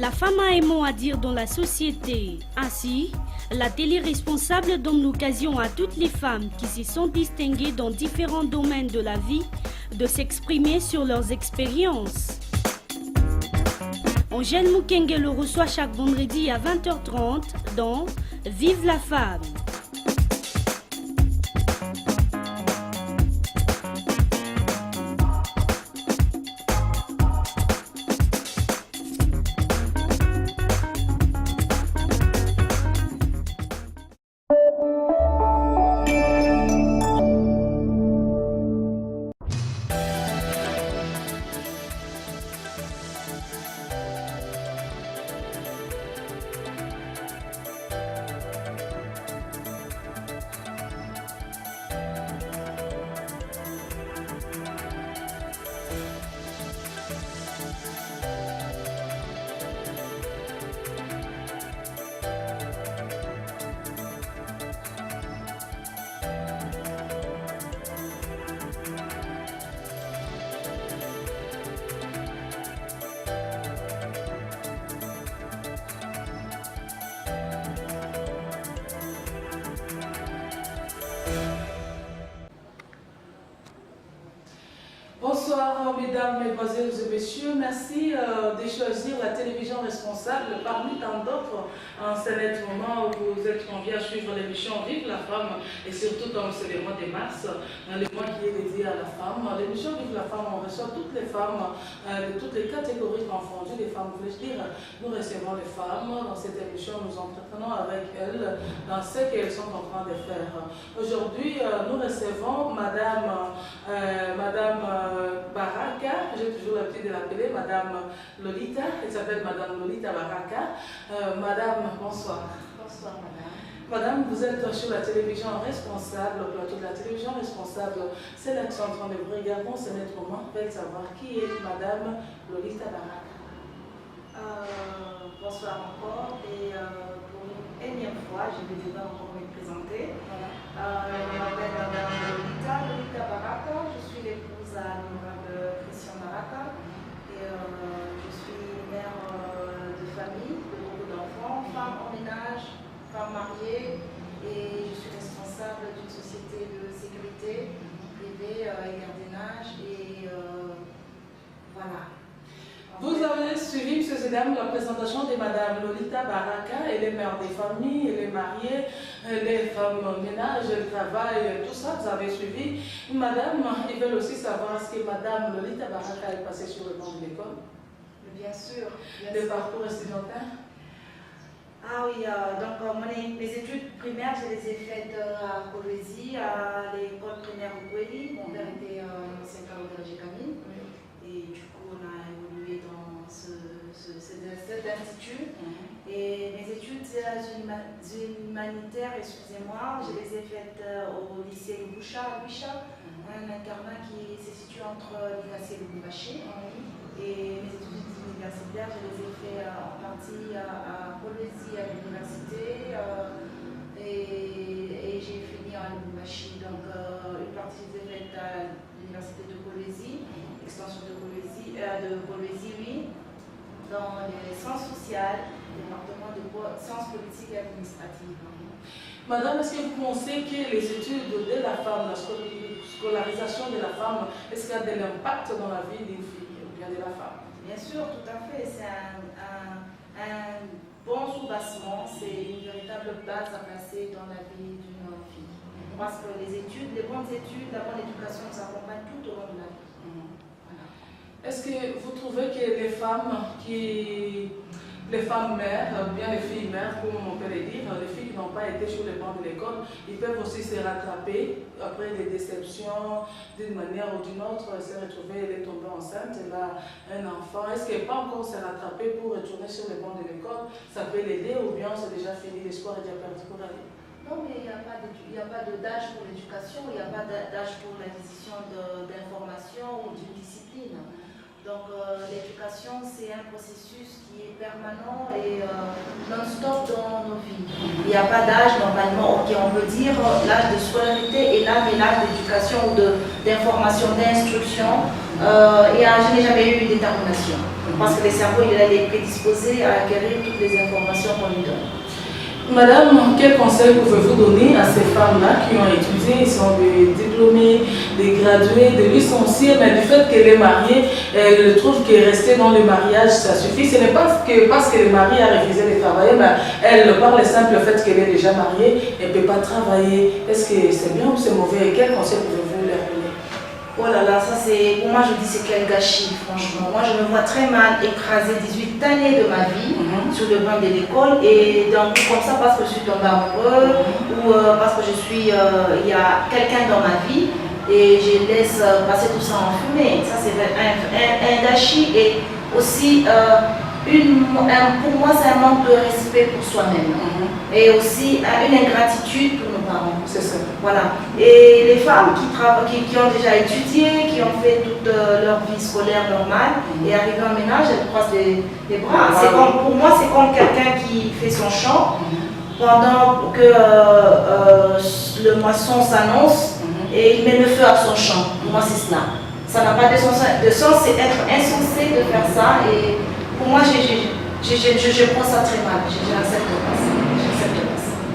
La femme a un mot à dire dans la société. Ainsi, la télé responsable donne l'occasion à toutes les femmes qui se sont distinguées dans différents domaines de la vie de s'exprimer sur leurs expériences. Angèle Mukenge le reçoit chaque vendredi à 20h30 dans Vive la femme. Bonsoir mesdames, mesdemoiselles et messieurs, merci de choisir la télévision responsable parmi tant d'autres en ce net moment où vous êtes conviés à suivre l'émission Vive la femme et surtout comme c'est le mois de mars, le mois qui est dédié à la femme. L'émission Vive la femme, on reçoit toutes les femmes de toutes les catégories confondues, les femmes, voulais dire, nous recevons les femmes dans cette émission, nous entretenons avec elles dans ce qu'elles sont en train de faire. Aujourd'hui, nous recevons Madame Baraka, j'ai toujours l'habitude de l'appeler Madame Lolita, elle s'appelle Madame Lolita Baraka. Madame, bonsoir. Bonsoir Madame. Madame, vous êtes sur la télévision responsable, le plateau de la télévision responsable, c'est là que sont en train de vous regarder, on se met comment veulent savoir qui est Madame Lolita Baraka. Bonsoir encore et pour une énième fois, je vais devoir encore me présenter. Voilà. Je m'appelle Madame Lolita Baraka, je suis l'épouse à l'honorable Christian Baraka et je suis mère de famille, de beaucoup d'enfants, femme en ménage, femme mariée et je suis responsable d'une société de sécurité privée et gardiennage et voilà. Vous avez suivi, M. Zedam, la présentation de Mme Lolita Baraka. Elle est mère des familles, elle est mariée, elle est femme au ménage, elle travaille, tout ça, vous avez suivi. Madame, ils veulent aussi savoir ce que Mme Lolita Baraka est passée sur le banc de l'école. Bien sûr. Le parcours estudiantin. Ah oui, donc mes études primaires, je les ai faites à Kolwezi, à l'école primaire de Kweli. Mon père était ancien carré Camille. Et du coup, on a évolué dans cet institut. Et mes études humanitaires, excusez-moi, je les ai faites au lycée Lubusha, à Luisha, un internat qui se situe entre l'INACI et Lubumbashi. Et mes études universitaires, je les ai fait en partie à Kolwezi, à l'université. Et j'ai fini à Lubumbashi. Donc, une partie je les ai faite à l'université de Kolwezi. Extension de Kolwezi, oui, dans les sciences sociales, département de sciences politiques et administratives. Madame, est-ce que vous pensez que les études de la femme, la scolarisation de la femme, est-ce qu'il y a de l'impact dans la vie d'une fille ou bien de la femme? Bien sûr, tout à fait. C'est un bon soubassement, c'est une véritable base à placer dans la vie d'une fille. Parce que les études, les bonnes études, la bonne éducation nous accompagne tout au long de la vie. Est-ce que vous trouvez que les femmes mères, bien les filles mères, comme on peut le dire, les filles qui n'ont pas été sur les bancs de l'école, ils peuvent aussi se rattraper après des déceptions d'une manière ou d'une autre, se retrouver, elle est tombée enceinte, elle a un enfant. Est-ce qu'elle peut encore se rattraper pour retourner sur les bancs de l'école? Ça peut l'aider ou bien c'est déjà fini, l'espoir est déjà perdu pour la vie? Non, mais il n'y a pas d'âge pour l'éducation, il n'y a pas d'âge pour l'acquisition d'informations ou d'une discipline. Donc l'éducation, c'est un processus qui est permanent et non-stop dans nos vies. Il n'y a pas d'âge normalement, ok, on peut dire l'âge de scolarité et là, mais l'âge d'éducation ou d'information, d'instruction, je n'ai jamais eu une détermination. Parce que le cerveau, il est prédisposé à acquérir toutes les informations qu'on lui donne. Madame, quel conseil pouvez-vous donner à ces femmes-là qui ont étudié, ils sont des diplômés, des gradués, des licenciés, mais du fait qu'elle est mariée, elle trouve que rester dans le mariage, ça suffit. Ce n'est pas que parce que le mari a refusé de travailler, mais elle, par le simple fait qu'elle est déjà mariée, elle ne peut pas travailler. Est-ce que c'est bien ou c'est mauvais? Quel conseil pouvez-vous leur donner? Oh là là, ça c'est, pour moi je dis c'est quel gâchis, franchement. Moi je me vois très mal écraser 18 années de ma vie sur le banc de l'école et d'un coup comme ça parce que je suis tombée amoureuse ou parce que il y a quelqu'un dans ma vie et je laisse passer tout ça en fumée. Ça c'est un gâchis et aussi pour moi c'est un manque de respect pour soi-même et aussi une ingratitude pour nos parents. C'est ça. Voilà. Et les femmes qui ont déjà étudié, qui ont fait toute leur vie scolaire normale et arrivées en ménage, elles croisent les bras. Pour moi, c'est comme quelqu'un qui fait son champ pendant que le moisson s'annonce et il met le feu à son champ. Pour moi, c'est cela. Ça n'a pas de sens, c'est être insensé de faire ça. Et pour moi, je prends ça très mal. Je n'accepte pas ça.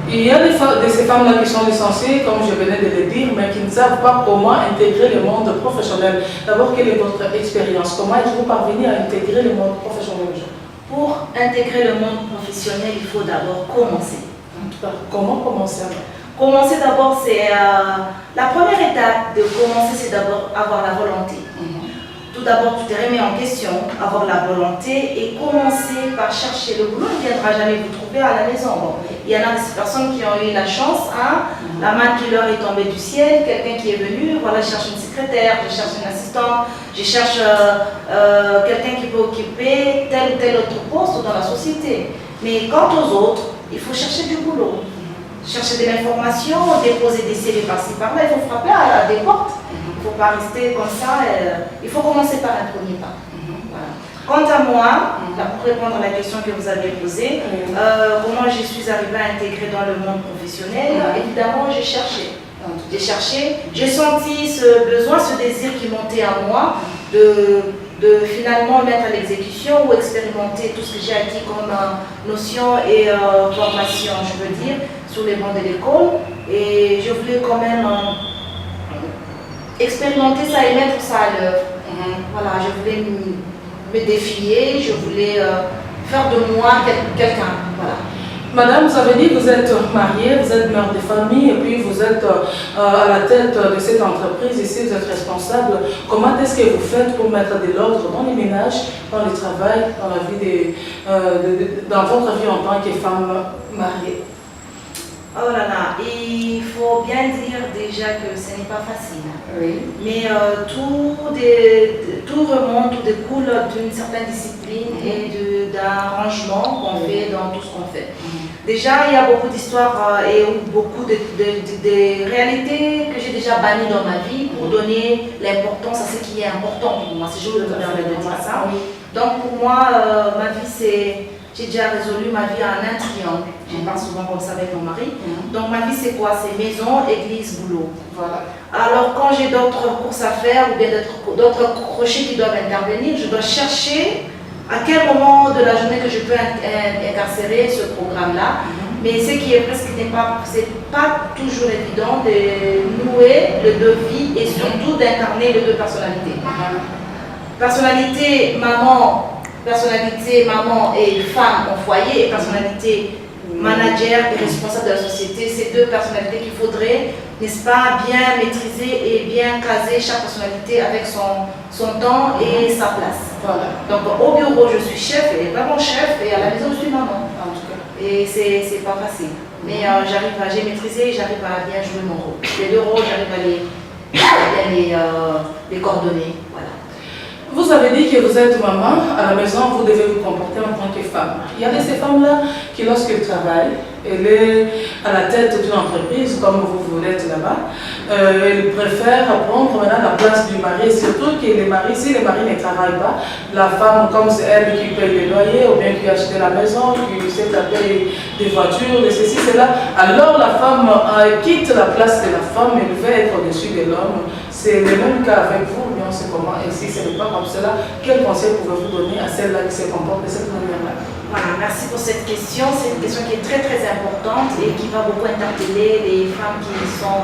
Il y a de ces femmes-là qui sont licenciées, comme je venais de le dire, mais qui ne savent pas comment intégrer le monde professionnel. D'abord, quelle est votre expérience? Comment êtes-vous parvenir à intégrer le monde professionnel? Pour intégrer le monde professionnel, il faut d'abord commencer. Comment commencer? Commencer d'abord, c'est la première étape de commencer, c'est d'abord avoir la volonté. Tout d'abord, tu te remets en question, avoir la volonté et commencer par chercher le boulot. Il ne viendra jamais vous trouver à la maison. Bon, il y en a des personnes qui ont eu la chance, la main qui leur est tombée du ciel, quelqu'un qui est venu, voilà, je cherche une secrétaire, je cherche une assistante, je cherche quelqu'un qui peut occuper tel ou tel autre poste dans la société. Mais quant aux autres, il faut chercher du boulot. Chercher de l'information, déposer des CV par-ci par-là, il faut frapper à des portes. Il ne faut pas rester comme ça, il faut commencer par un premier pas. Voilà. Quant à moi, pour répondre à la question que vous avez posée, comment je suis arrivée à intégrer dans le monde professionnel, évidemment j'ai cherché. J'ai senti ce besoin, ce désir qui montait à moi de finalement mettre à l'exécution ou expérimenter tout ce que j'ai acquis comme notion et formation, je veux dire, sur les bancs de l'école. Et je voulais quand même expérimenter ça et mettre ça à l'œuvre. Voilà, je voulais me défier, je voulais faire de moi quelqu'un. Voilà. Madame, vous avez dit que vous êtes mariée, vous êtes mère de famille et puis vous êtes à la tête de cette entreprise ici, vous êtes responsable. Comment est-ce que vous faites pour mettre de l'ordre dans les ménages, dans le travail, dans la vie dans votre vie en tant que femme mariée? Oh là là, il faut bien dire déjà que ce n'est pas facile. Oui. Mais tout remonte, tout découle d'une certaine discipline et d'un rangement qu'on fait dans tout ce qu'on fait. Déjà, il y a beaucoup d'histoires et beaucoup de réalités que j'ai déjà bannies dans ma vie pour donner l'importance à ce qui est important pour moi, si je me permets de dire ça. Donc pour moi, ma vie c'est... J'ai déjà résolu ma vie en un triangle. Je parle souvent comme ça avec mon mari. Donc ma vie c'est quoi? C'est maison, église, boulot. Voilà. Alors quand j'ai d'autres courses à faire ou bien d'autres crochets qui doivent intervenir, je dois chercher à quel moment de la journée que je peux incarcérer ce programme-là. Mais ce qui est presque c'est pas toujours évident de nouer le deux vies et surtout d'incarner les deux personnalités. Personnalité maman et femme au foyer et personnalité manager et responsable de la société, c'est deux personnalités qu'il faudrait, n'est-ce pas, bien maîtriser et bien caser chaque personnalité avec son temps et sa place. Voilà. Donc au bureau je suis chef et vraiment chef et à la maison je suis maman. En tout cas. Et c'est pas facile. Mais j'ai maîtrisé et j'arrive à bien jouer mon rôle. Les deux rôles, j'arrive à les coordonner. Voilà. Vous avez dit que vous êtes maman, à la maison vous devez vous comporter en tant que femme. Il y a de ces femmes-là qui lorsqu'elles travaillent, Elle est à la tête d'une entreprise, comme vous l'êtes là-bas. Elle préfère prendre maintenant la place du mari, surtout que les maris, si les maris ne travaillent pas, la femme, comme c'est elle qui paye les loyers, ou bien qui achète la maison, qui sait payer des voitures, de ceci, cela, alors la femme quitte la place de la femme, elle veut être au-dessus de l'homme. C'est le même cas avec vous, mais on sait comment. Et si ce n'est pas comme cela, quel conseil pouvez-vous donner à celle-là qui se comporte de cette manière-là? Voilà, merci pour cette question. C'est une question qui est très très importante et qui va beaucoup interpeller les femmes qui sont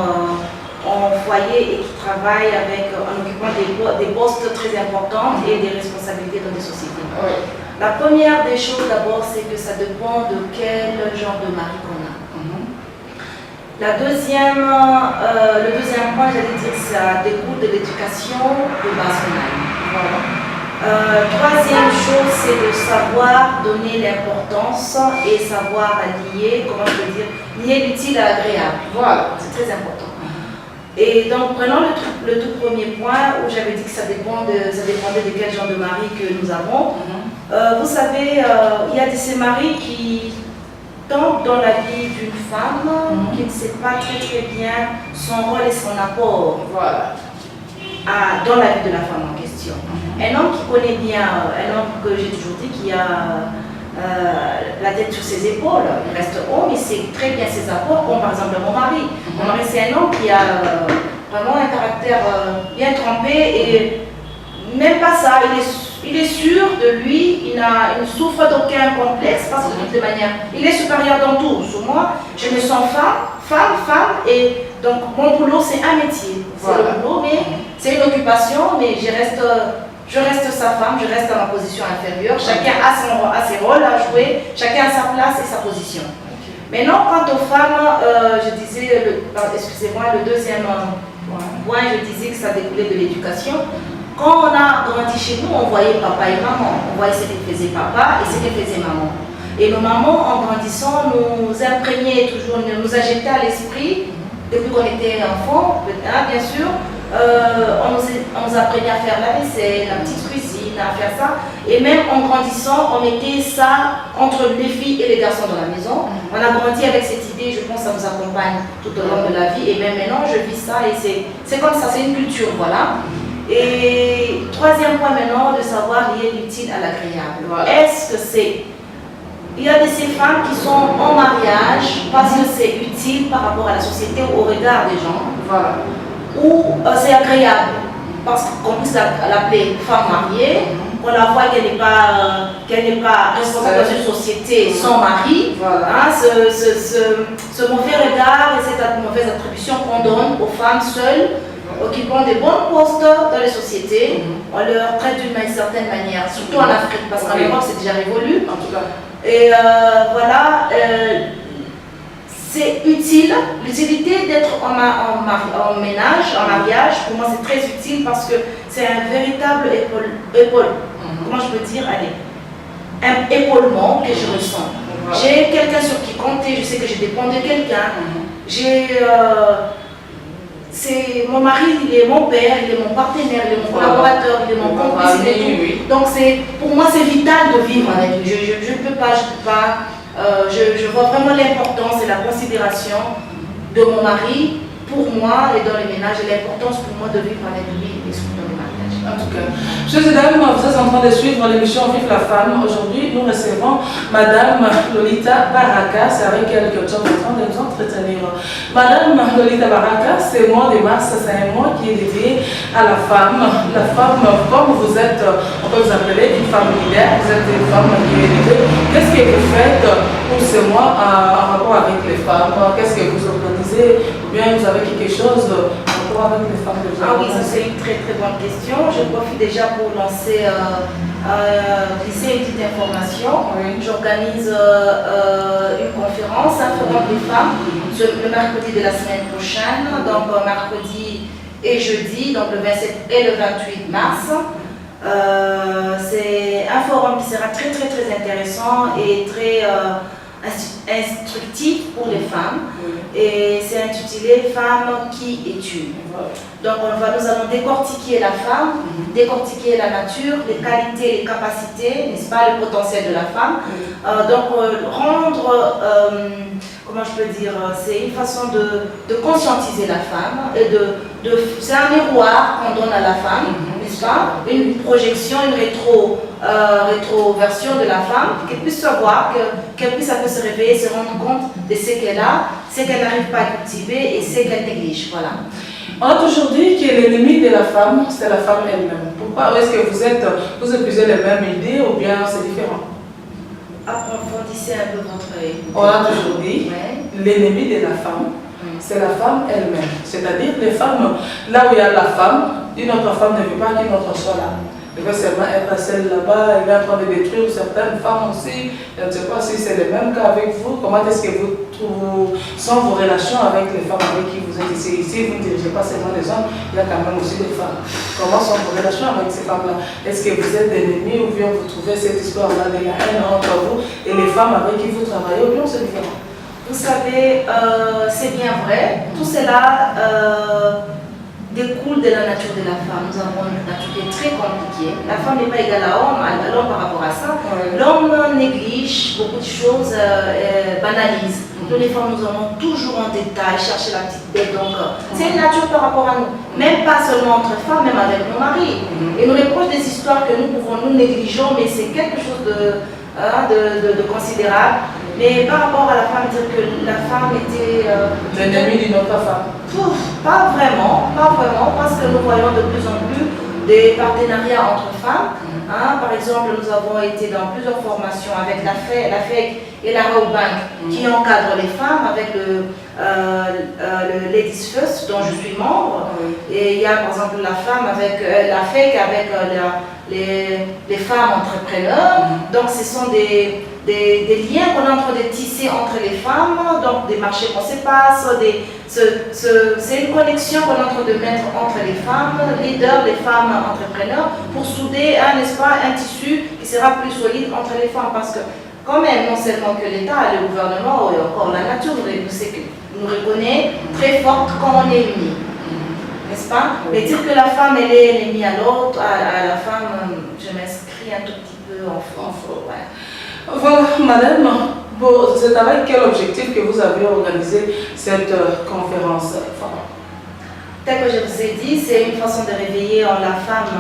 en foyer et qui travaillent en occupant des postes très importants et des responsabilités dans des sociétés. Oui. La première des choses d'abord, c'est que ça dépend de quel genre de mari qu'on a. Le deuxième point, j'allais dire, ça découle de l'éducation de base qu'on a. Voilà. Troisième chose, c'est de savoir donner l'importance et savoir lier, comment je peux dire, lier l'utile à l'agréable. Voilà, c'est très important. Et donc, prenons le tout premier point où j'avais dit que ça dépendait de quel genre de mari que nous avons. Vous savez, il y a de ces maris qui tombent dans la vie d'une femme qui ne sait pas très très bien son rôle et son apport. Voilà. Dans la vie de la femme en question. Un homme qui connaît bien, un homme que j'ai toujours dit qui a la tête sur ses épaules, il reste homme, il sait très bien ses apports, comme par exemple mon mari. Mon mari c'est un homme qui a vraiment un caractère bien trempé et même pas ça, il est sûr de lui, il ne souffre d'aucun complexe parce que de toute manière, il est supérieur dans tout. Sur moi, je me sens femme et donc mon boulot c'est un métier, c'est le boulot, mais c'est une occupation, mais je reste sa femme, je reste à ma position inférieure, chacun a ses rôles à jouer, chacun a sa place et sa position. Maintenant, quant aux femmes, je disais, excusez-moi, le deuxième point, je disais que ça découlait de l'éducation. Quand on a grandi chez nous, on voyait papa et maman, on voyait ce que faisait papa et ce que faisait maman. Et nos mamans, en grandissant, nous imprégnaient toujours, nous achetaient à l'esprit, depuis qu'on était enfant, bien sûr, on nous apprenait à faire la vaisselle, la petite cuisine, à faire ça. Et même en grandissant, on mettait ça entre les filles et les garçons dans la maison. On a grandi avec cette idée, je pense que ça nous accompagne tout au long de la vie. Et même maintenant, je vis ça et c'est comme ça, c'est une culture, voilà. Et troisième point maintenant, de savoir lier l'utile à l'agréable. Voilà. Est-ce que c'est... Il y a de ces femmes qui sont en mariage parce que c'est utile par rapport à la société ou au regard des gens. Voilà. Ou c'est agréable parce qu'on puisse l'appeler femme mariée, on la voit qu'elle n'est pas responsable dans une société sans mari. Voilà. Hein, ce mauvais regard et cette mauvaise attribution qu'on donne aux femmes seules occupant des bons postes dans les sociétés, on leur traite d'une certaine manière, surtout en Afrique, parce qu'en Europe c'est déjà révolu. En tout cas. Et voilà, c'est utile, l'utilité d'être en ménage, en mariage, pour moi c'est très utile parce que c'est un véritable comment je peux dire, allez, un épaulement que je ressens. J'ai quelqu'un sur qui compter, je sais que je dépends de quelqu'un. Mon mari, il est mon père, il est mon partenaire, il est mon collaborateur, il est mon complice. Donc pour moi c'est vital de vivre avec lui. Je ne peux pas, je vois vraiment l'importance et la considération de mon mari pour moi et dans les ménages et l'importance pour moi de vivre avec lui et surtout dans le mariage. En tout cas, chers dames, vous êtes en train de suivre l'émission Vive la femme. Aujourd'hui, nous recevons Madame Lolita Baraka. C'est avec elle que nous sommes en train de nous entretenir. Madame Lolita Baraka, ce mois de mars, c'est un mois qui est dédié à la femme. La femme, comme vous êtes, on peut vous appeler une femme leader, vous êtes une femme qui est élevée. Qu'est-ce que vous faites pour ce mois en rapport avec les femmes? Qu'est-ce que vous organisez? Ou bien vous avez quelque chose avec les femmes de Ah oui, c'est une très très bonne question. Je profite déjà pour lancer, glisser une petite information. Oui. J'organise une conférence, un forum des femmes, le mercredi de la semaine prochaine, donc mercredi et jeudi, donc le 27 et le 28 mars. C'est un forum qui sera très très très intéressant et très instructif pour les femmes. Oui. Et c'est intitulé Femmes qui es-tu? Donc nous allons décortiquer la femme, décortiquer la nature, les qualités, les capacités, n'est-ce pas, le potentiel de la femme. Rendre, comment je peux dire, c'est une façon de conscientiser la femme et c'est un miroir qu'on donne à la femme, n'est-ce pas, une projection, une rétroversion de la femme, qu'elle puisse savoir, qu'elle puisse un peu se réveiller, se rendre compte de ce qu'elle a, ce qu'elle n'arrive pas à cultiver et ce qu'elle néglige. Voilà. On a toujours dit que l'ennemi de la femme, c'est la femme elle-même. Pourquoi est-ce que vous épousez les mêmes idées ou bien c'est différent? Approfondissez un peu votre... On a toujours dit, l'ennemi de la femme, c'est la femme elle-même. C'est-à-dire les femmes, là où il y a la femme, une autre femme ne veut pas qu'une autre soit là. Elle veut seulement être celle là-bas, elle est en train de détruire certaines femmes aussi. Je ne sais pas si c'est le même cas avec vous. Comment est-ce que sont vos relations avec les femmes avec qui vous êtes ici? Ici, vous ne dirigez pas seulement les hommes, il y a quand même aussi des femmes. Comment sont vos relations avec ces femmes-là? Est-ce que vous êtes ennemis ou bien vous trouvez cette histoire-là de la haine entre vous et les femmes avec qui vous travaillez ou bien c'est différent? Vous savez, c'est bien vrai. Tout cela découle de la nature de la femme. Nous avons une nature qui est très compliquée. La femme n'est pas égale à l'homme par rapport à ça. L'homme néglige beaucoup de choses, banalise. Nous les femmes, nous allons toujours en détail chercher la petite bête. Donc, c'est une nature par rapport à nous. Même pas seulement entre femmes, même avec nos maris. Et nous reprochent des histoires que nous négligeons, mais c'est quelque chose de considérable. Mais par rapport à la femme, dire que la femme était... l'ennemi d'une autre femme. Pas vraiment, parce que nous voyons de plus en plus des partenariats entre femmes. Par exemple, nous avons été dans plusieurs formations avec la FEC et la Road Bank qui encadrent les femmes avec le Ladies First dont je suis membre. Et il y a par exemple la femme avec la FEC avec les femmes entrepreneurs. Donc ce sont des liens qu'on est en train de tisser entre les femmes, donc des marchés qu'on se passe, c'est une connexion qu'on est en train de mettre entre les femmes leaders, les femmes entrepreneurs, pour souder n'est-ce pas, un tissu qui sera plus solide entre les femmes. Parce que quand même, non seulement que l'État, le gouvernement et encore la nature nous reconnaît très forte quand on est unis. N'est-ce pas? Mais dire que la femme elle est ennemie à l'autre, à la femme, je m'inscris un tout petit peu en faux. Voilà, madame, c'est avec quel objectif que vous avez organisé cette conférence? Tel que je vous ai dit, c'est une façon de réveiller en la femme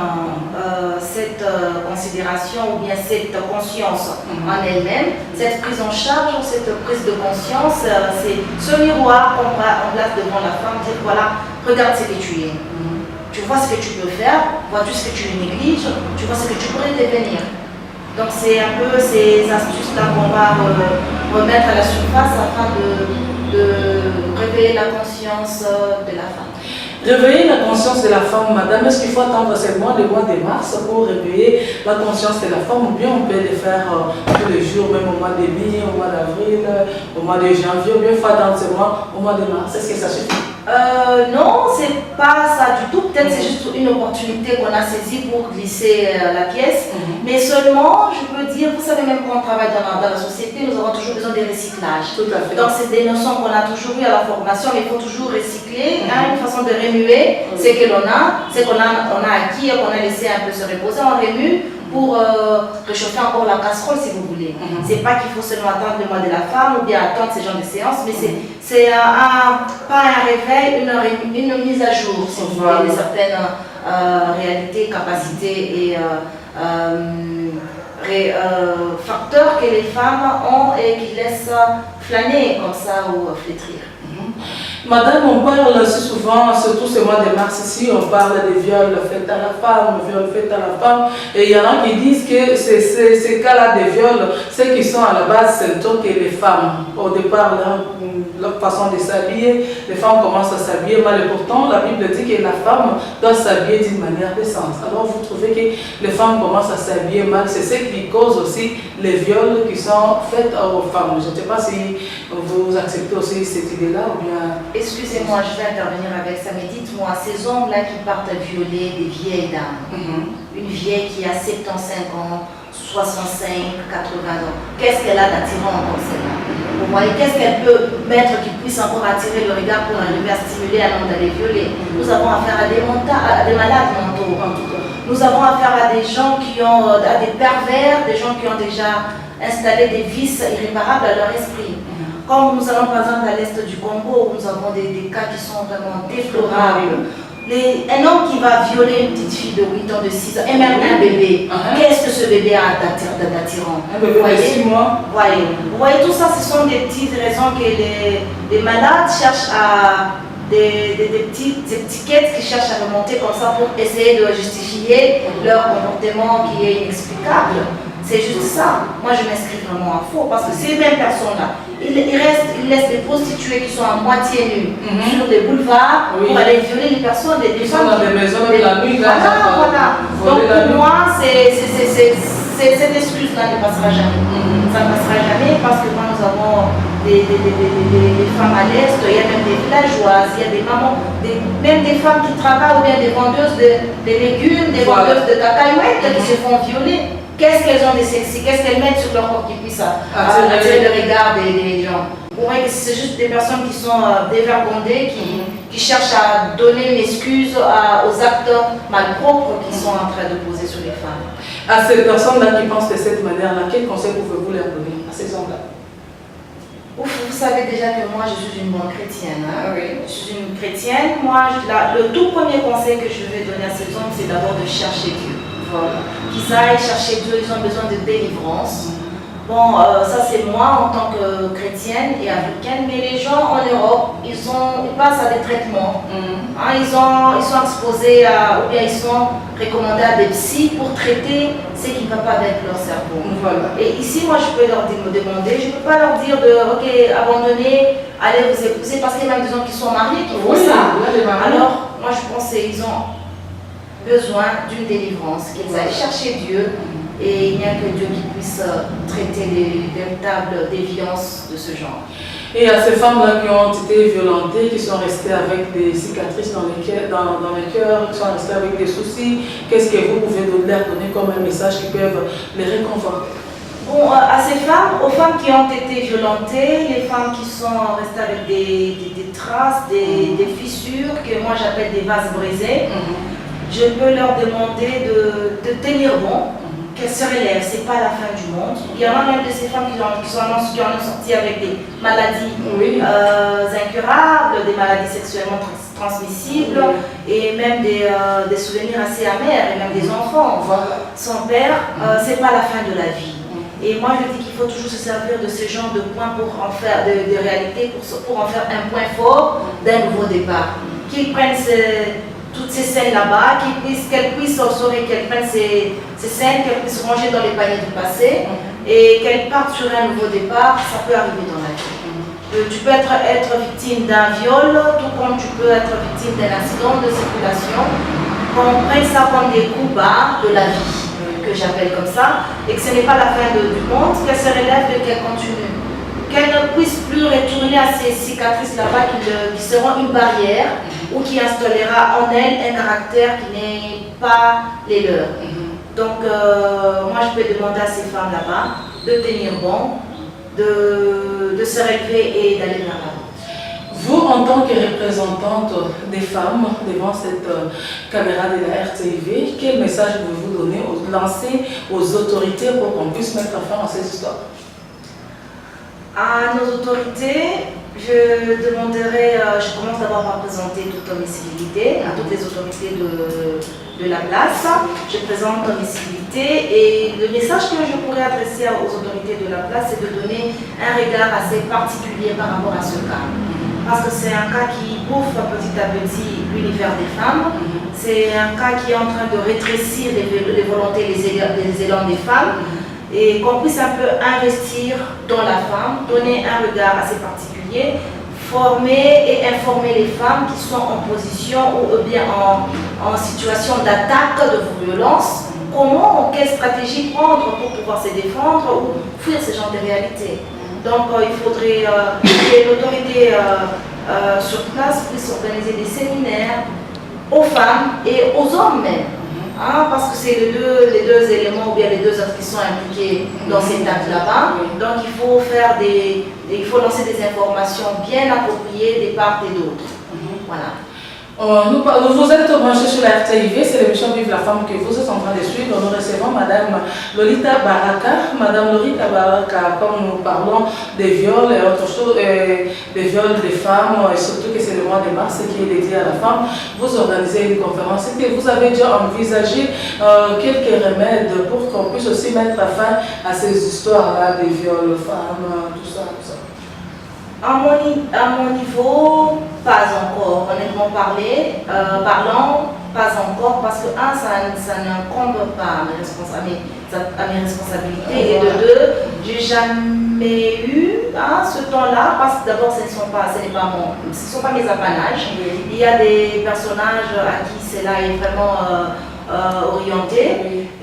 cette considération ou bien cette conscience en elle-même, cette prise en charge, cette prise de conscience, c'est ce miroir qu'on place devant la femme, dire voilà, regarde ce que tu es. Tu vois ce que tu peux faire, vois-tu ce que tu négliges, tu vois ce que tu pourrais devenir. Donc c'est un peu ces astuces-là qu'on va remettre à la surface afin de réveiller la conscience de la femme. Réveiller la conscience de la femme, madame, est-ce qu'il faut attendre seulement le mois de mars pour réveiller la conscience de la femme ou bien on peut le faire tous les jours, même au mois de mai, au mois d'avril, au mois de janvier, ou bien il faut attendre seulement au mois de mars? Est-ce que ça suffit? Non, c'est pas ça du tout. Peut-être c'est juste une opportunité qu'on a saisie pour glisser la pièce. Mais seulement, je peux dire, vous savez, même quand on travaille dans la société, nous avons toujours besoin de recyclage. Tout à fait. Donc c'est des notions qu'on a toujours eues à la formation, mais il faut toujours recycler. Une façon de remuer ce que l'on a, ce qu'on a acquis et qu'on a laissé un peu se reposer. On remue pour réchauffer encore la casserole si vous voulez. C'est pas qu'il faut seulement attendre le mois de la femme ou bien attendre ce genre de séance, mais c'est pas un réveil, une mise à jour si vous voulez de certaines réalités, capacités et facteurs que les femmes ont et qui laissent flâner comme ça ou flétrir. Madame, on parle aussi souvent, surtout ce mois de mars ici, on parle de viols faits à la femme, viols faits à la femme. Et il y en a qui disent que ces cas-là de viols, ceux qui sont à la base, c'est plutôt que les femmes. Au départ, leur façon de s'habiller, les femmes commencent à s'habiller mal. Et pourtant, la Bible dit que la femme doit s'habiller d'une manière décente. Alors vous trouvez que les femmes commencent à s'habiller mal, c'est ce qui cause aussi les viols qui sont faits aux femmes. Je ne sais pas si vous acceptez aussi cette idée-là ou bien... Excusez-moi, je vais intervenir avec ça, mais dites-moi, ces hommes-là qui partent violer des vieilles dames, une vieille qui a 75 ans, 65, 80 ans. Qu'est-ce qu'elle a d'attirant comme celle-là? Vous voyez, qu'est-ce qu'elle peut mettre qui puisse encore attirer le regard pour arriver à stimuler un homme d'aller violer? Nous avons affaire à des malades mentaux. Nous avons affaire à des gens à des pervers, des gens qui ont déjà installé des vices irréparables à leur esprit. Comme nous allons par exemple à l'est du Congo, où nous avons des cas qui sont vraiment déplorables. Un homme qui va violer une petite fille de 8 ans, de 6 ans, et même un bébé, qu'est-ce que ce bébé a d'attirant? Un bébé de 6 mois. Vous voyez, tout ça, ce sont des petites raisons que les malades cherchent à... Des petites étiquettes qui cherchent à remonter comme ça pour essayer de justifier leur comportement qui est inexplicable. C'est juste ça. Moi, je m'inscris vraiment à faux parce que ces mêmes personnes-là, ils laissent des prostituées qui sont à moitié nues sur des boulevards pour aller violer les personnes, des femmes dans des maisons de la nuit. Voilà. Donc pour moi, cette excuse-là ne passera jamais. Ça ne passera jamais parce que quand nous avons des femmes à l'Est, il y a même des villageoises, il y a des mamans, même des femmes qui travaillent ou bien des vendeuses de légumes, des vendeuses de cacahuètes qui se font violer. Qu'est-ce qu'elles ont de sexy? Qu'est-ce qu'elles mettent sur leur corps qui puisse attirer le regard des gens? Vous voyez que c'est juste des personnes qui sont dévergondées, qui cherchent à donner une excuse aux actes malpropres qui sont en train de poser sur les femmes. À ces personnes-là qui pensent de cette manière-là, quel conseil pouvez-vous leur donner à ces hommes-là? Vous savez déjà que moi je suis une bonne chrétienne. Oui. Je suis une chrétienne. Moi, le tout premier conseil que je vais donner à ces hommes, c'est d'abord de chercher Dieu. Voilà. Qu'ils aillent chercher Dieu, ils ont besoin de délivrance. Bon, ça c'est moi en tant que chrétienne et africaine, mais les gens en Europe, ils passent à des traitements. Ils sont exposés ou bien ils sont recommandés à des psys pour traiter ce qui ne va pas avec leur cerveau. Voilà. Et ici, moi, je peux leur demander, je ne peux pas leur dire ok, abandonnez, allez vous épouser, parce qu'il y a même des gens qui sont mariés qui font ça. Alors, moi, je pense qu'ils ont besoin d'une délivrance, qu'ils aillent chercher Dieu. Et il n'y a que Dieu qui puisse traiter les véritables déviances de ce genre. Et à ces femmes-là qui ont été violentées, qui sont restées avec des cicatrices dans les cœurs, qui sont restées avec des soucis, qu'est-ce que vous pouvez leur donner comme un message qui peut les réconforter? Bon, à ces femmes, aux femmes qui ont été violentées, les femmes qui sont restées avec des traces, des fissures, que moi j'appelle des vases brisés, je peux leur demander de tenir bon. Qu'elles se relèvent, ce n'est pas la fin du monde. Il y en a même de ces femmes qui en ont sorti avec des maladies incurables, des maladies sexuellement transmissibles et même des souvenirs assez amers et même des enfants. Son père, ce n'est pas la fin de la vie. Et moi je dis qu'il faut toujours se servir de ce genre de points pour en faire de réalité, pour en faire un point fort d'un nouveau départ. Qu'ils prennent toutes ces scènes là-bas, qu'elles puissent sauver, qu'elles prennent ces scènes, qu'elles puissent ranger dans les paniers du passé et qu'elles partent sur un nouveau départ. Ça peut arriver dans la vie. Tu peux être victime d'un viol, tout comme tu peux être victime d'un accident de circulation. Qu'on prenne ça comme des coups bas de la vie, que j'appelle comme ça, et que ce n'est pas la fin du monde, qu'elle se relève et qu'elle continue. Qu'elle ne puisse plus retourner à ces cicatrices là-bas qui seront une barrière ou qui installera en elle un caractère qui n'est pas les leurs. Donc, moi, je peux demander à ces femmes là-bas de tenir bon, de se relever et d'aller vers l'avant. Vous, en tant que représentante des femmes devant cette caméra de la RTV, quel message pouvez-vous lancer aux autorités pour qu'on puisse mettre fin à ces histoires? À nos autorités, je demanderai, je commence d'abord par présenter toute homicilité à toutes les autorités de la place. Je présente homicilité et le message que je pourrais adresser aux autorités de la place, c'est de donner un regard assez particulier par rapport à ce cas. Parce que c'est un cas qui bouffe petit à petit l'univers des femmes. C'est un cas qui est en train de rétrécir les volontés, les élans des femmes. Et qu'on puisse un peu investir dans la femme, donner un regard assez particulier, former et informer les femmes qui sont en position ou bien en situation d'attaque, de violence, quelle stratégie prendre pour pouvoir se défendre ou fuir ce genre de réalité. Donc il faudrait que l'autorité sur place puisse organiser des séminaires aux femmes et aux hommes même, Hein, parce que c'est les deux éléments ou bien les deux œuvres qui sont impliqués dans cet acte là-bas. Donc il faut lancer des informations bien appropriées des parts et d'autres. Voilà. Vous êtes branchés sur la RTIV, c'est l'émission Vive la femme que vous êtes en train de suivre. Nous recevons Madame Lolita Baraka. Madame Lolita Baraka, comme nous parlons des viols et autre chose, des viols des femmes, et surtout que c'est le mois de mars qui est dédié à la femme, vous organisez une conférence. Est-ce que vous avez déjà envisagé quelques remèdes pour qu'on puisse aussi mettre fin à ces histoires-là des viols femmes, tout ça, tout ça? À mon niveau, pas encore, honnêtement parlant, pas encore, parce que ça n'incombe pas à mes responsabilités, et de deux, j'ai jamais eu ce temps-là, parce que d'abord ce ne sont pas mes apanages. Il y a des personnages à qui cela est vraiment orienté,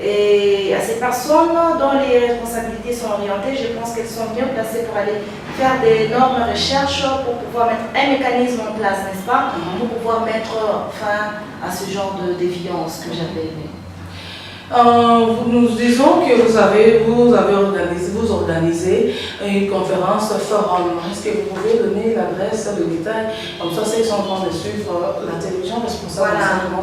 et à ces personnes dont les responsabilités sont orientées, je pense qu'elles sont bien placées pour aller faire d'énormes recherches pour pouvoir mettre un mécanisme en place, n'est-ce pas, pour pouvoir mettre fin à ce genre de déviance que j'avais aimé. Nous disons que vous organisez une conférence forum. Est-ce que vous pouvez donner l'adresse, le détail, comme ça ceux qui sont en train de suivre la télévision responsable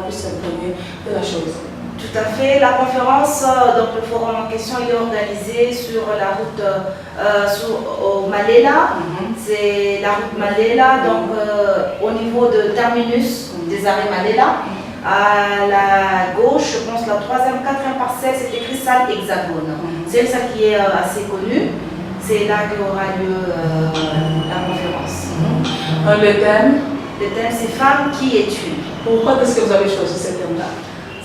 puissent s'imprégner de la chose? Tout à fait. La conférence, donc le forum en question, il est organisé sur la route au Malela. C'est la route Malela, donc au niveau de terminus des arrêts Malela. À la gauche, je pense la 3e, 4e parcelle, c'est écrit salle Hexagone. C'est ça qui est assez connu. C'est là qu'aura lieu la conférence. Le thème? Le thème, c'est Femmes qui es-tu? Pourquoi est-ce que vous avez choisi ce thème-là?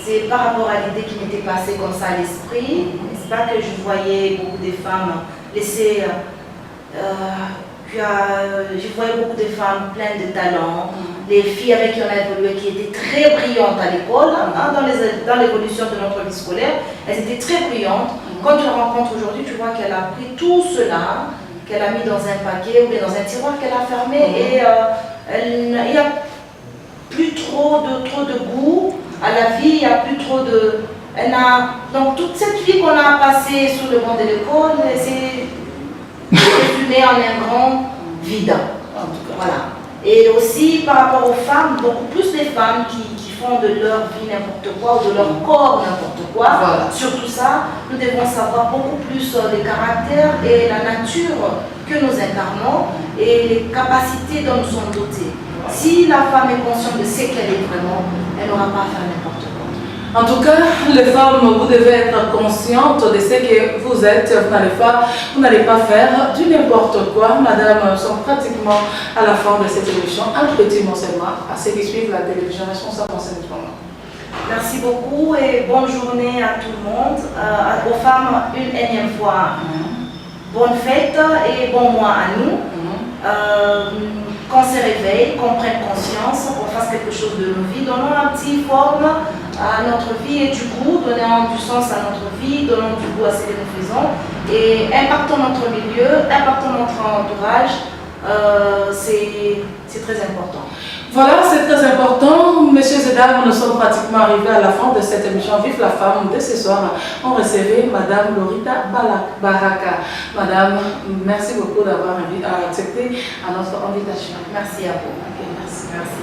C'est par rapport à l'idée qui m'était passée comme ça à l'esprit. N'est-ce pas que je voyais beaucoup de femmes laisser... je voyais beaucoup de femmes pleines de talent, des filles avec qui on a évolué qui étaient très brillantes à l'école, dans l'évolution de notre vie scolaire, elles étaient très brillantes. Quand tu les rencontres aujourd'hui, tu vois qu'elle a pris tout cela, qu'elle a mis dans un paquet ou bien dans un tiroir qu'elle a fermé, et il n'y a plus trop de goût à la vie, il n'y a plus trop de... Donc toute cette vie qu'on a passée sous le banc de l'école, c'est résumé en un grand vide. Voilà. Et aussi par rapport aux femmes, beaucoup plus les femmes qui font de leur vie n'importe quoi ou de leur corps n'importe quoi. Voilà. Surtout ça, nous devons savoir beaucoup plus les caractères et la nature que nous incarnons et les capacités dont nous sommes dotés. Si la femme est consciente de ce qu'elle est vraiment, elle n'aura pas à faire n'importe quoi. En tout cas, les femmes, vous devez être conscientes de ce que vous êtes. Vous n'allez pas faire du n'importe quoi. Madame, nous sommes pratiquement à la fin de cette émission. Un petit mot seulement à ceux qui suivent la télévision responsable en ce moment. Merci beaucoup et bonne journée à tout le monde. Aux femmes, une énième fois, bonne fête et bon mois à nous. Qu'on se réveille, qu'on prenne conscience, qu'on fasse quelque chose de nos vies, donnons un petit forme à notre vie et du goût, donnons du sens à notre vie, donnons du goût à ce que nous faisons et impactons notre milieu, impactons notre entourage, c'est très important. Voilà, c'est très important. Messieurs et dames, nous sommes pratiquement arrivés à la fin de cette émission Vive la femme de ce soir. On recevait Madame Lolita Baraka. Madame, merci beaucoup d'avoir accepté à notre invitation. Merci à vous. Okay, merci. Merci.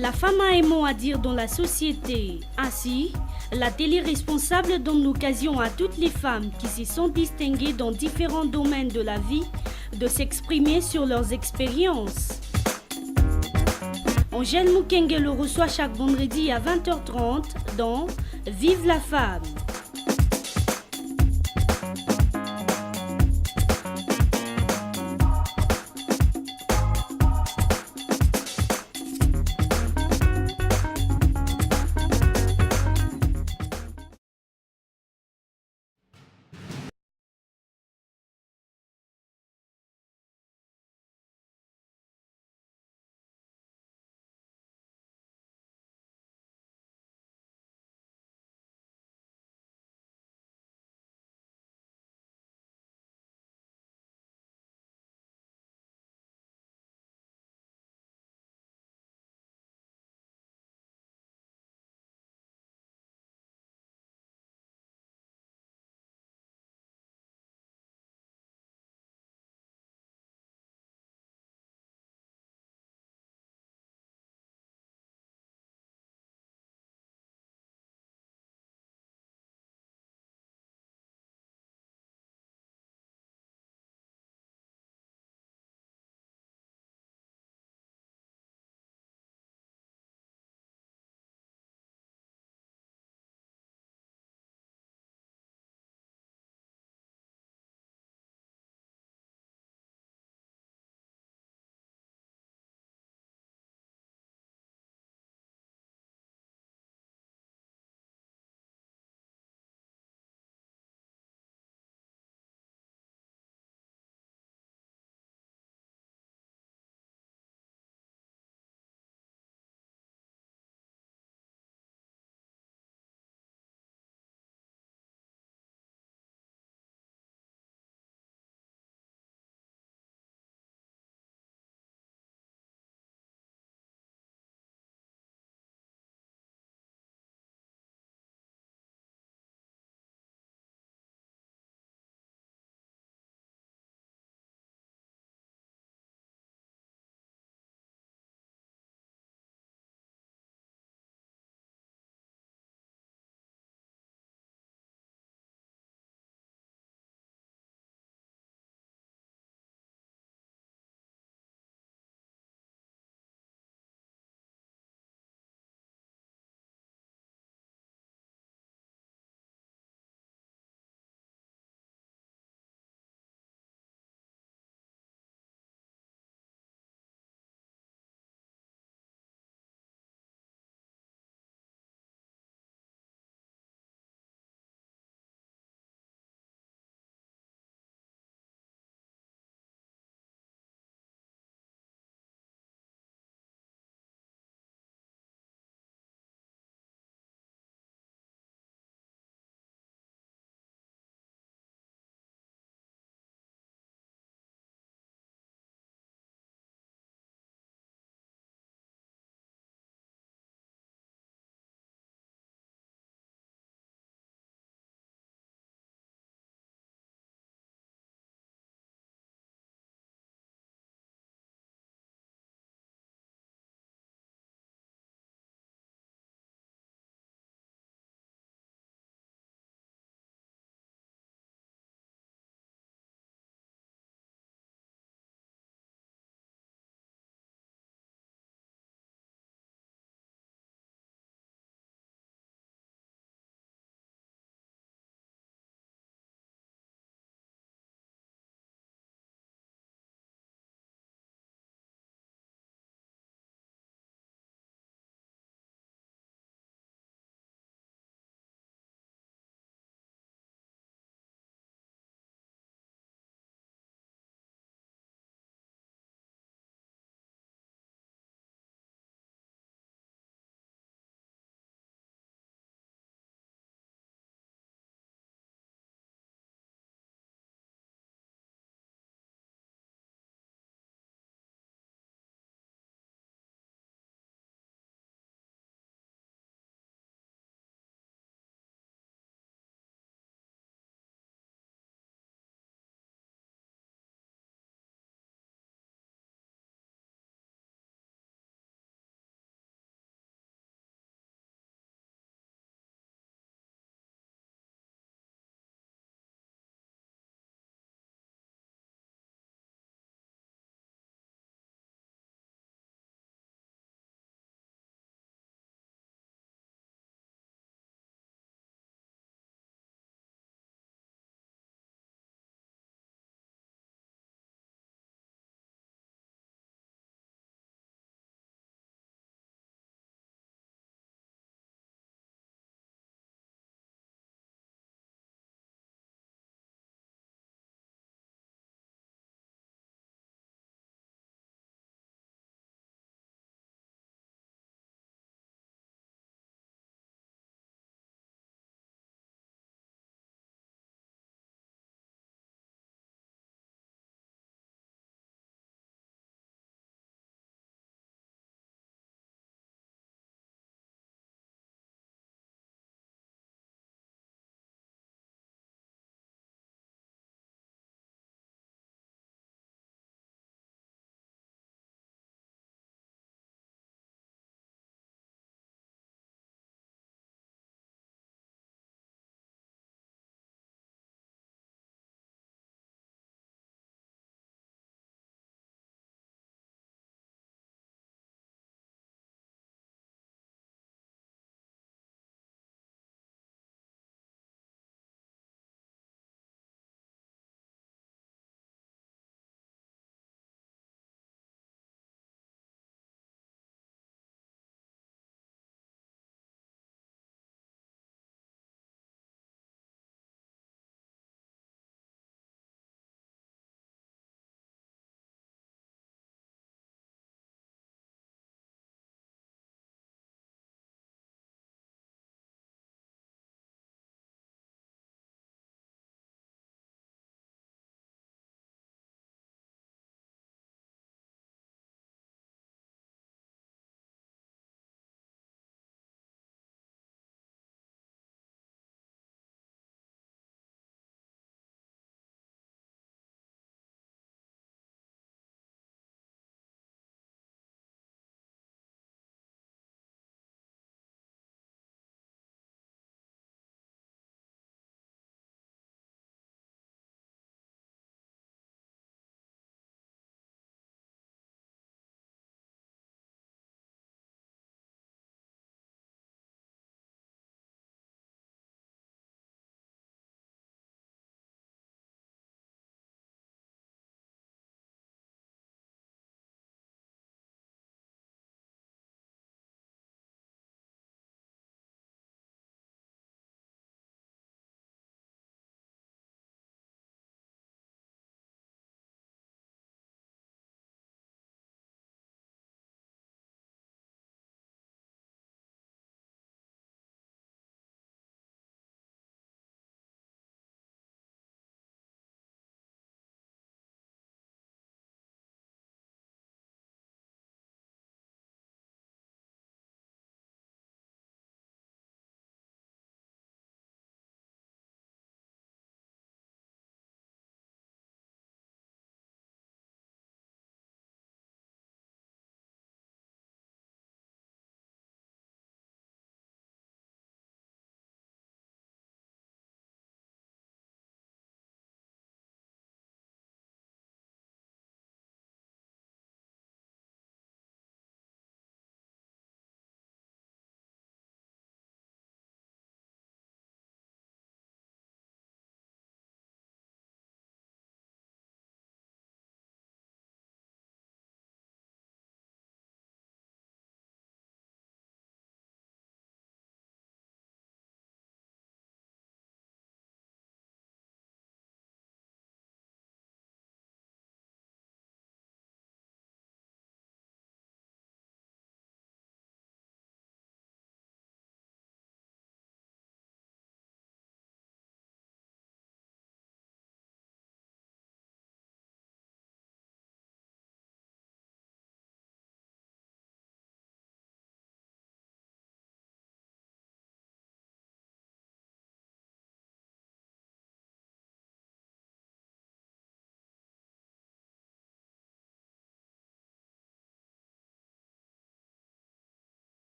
La femme a un mot à dire dans la société. Ainsi, la télé responsable donne l'occasion à toutes les femmes qui se sont distinguées dans différents domaines de la vie de s'exprimer sur leurs expériences. Angèle Moukenge le reçoit chaque vendredi à 20h30 dans Vive la femme.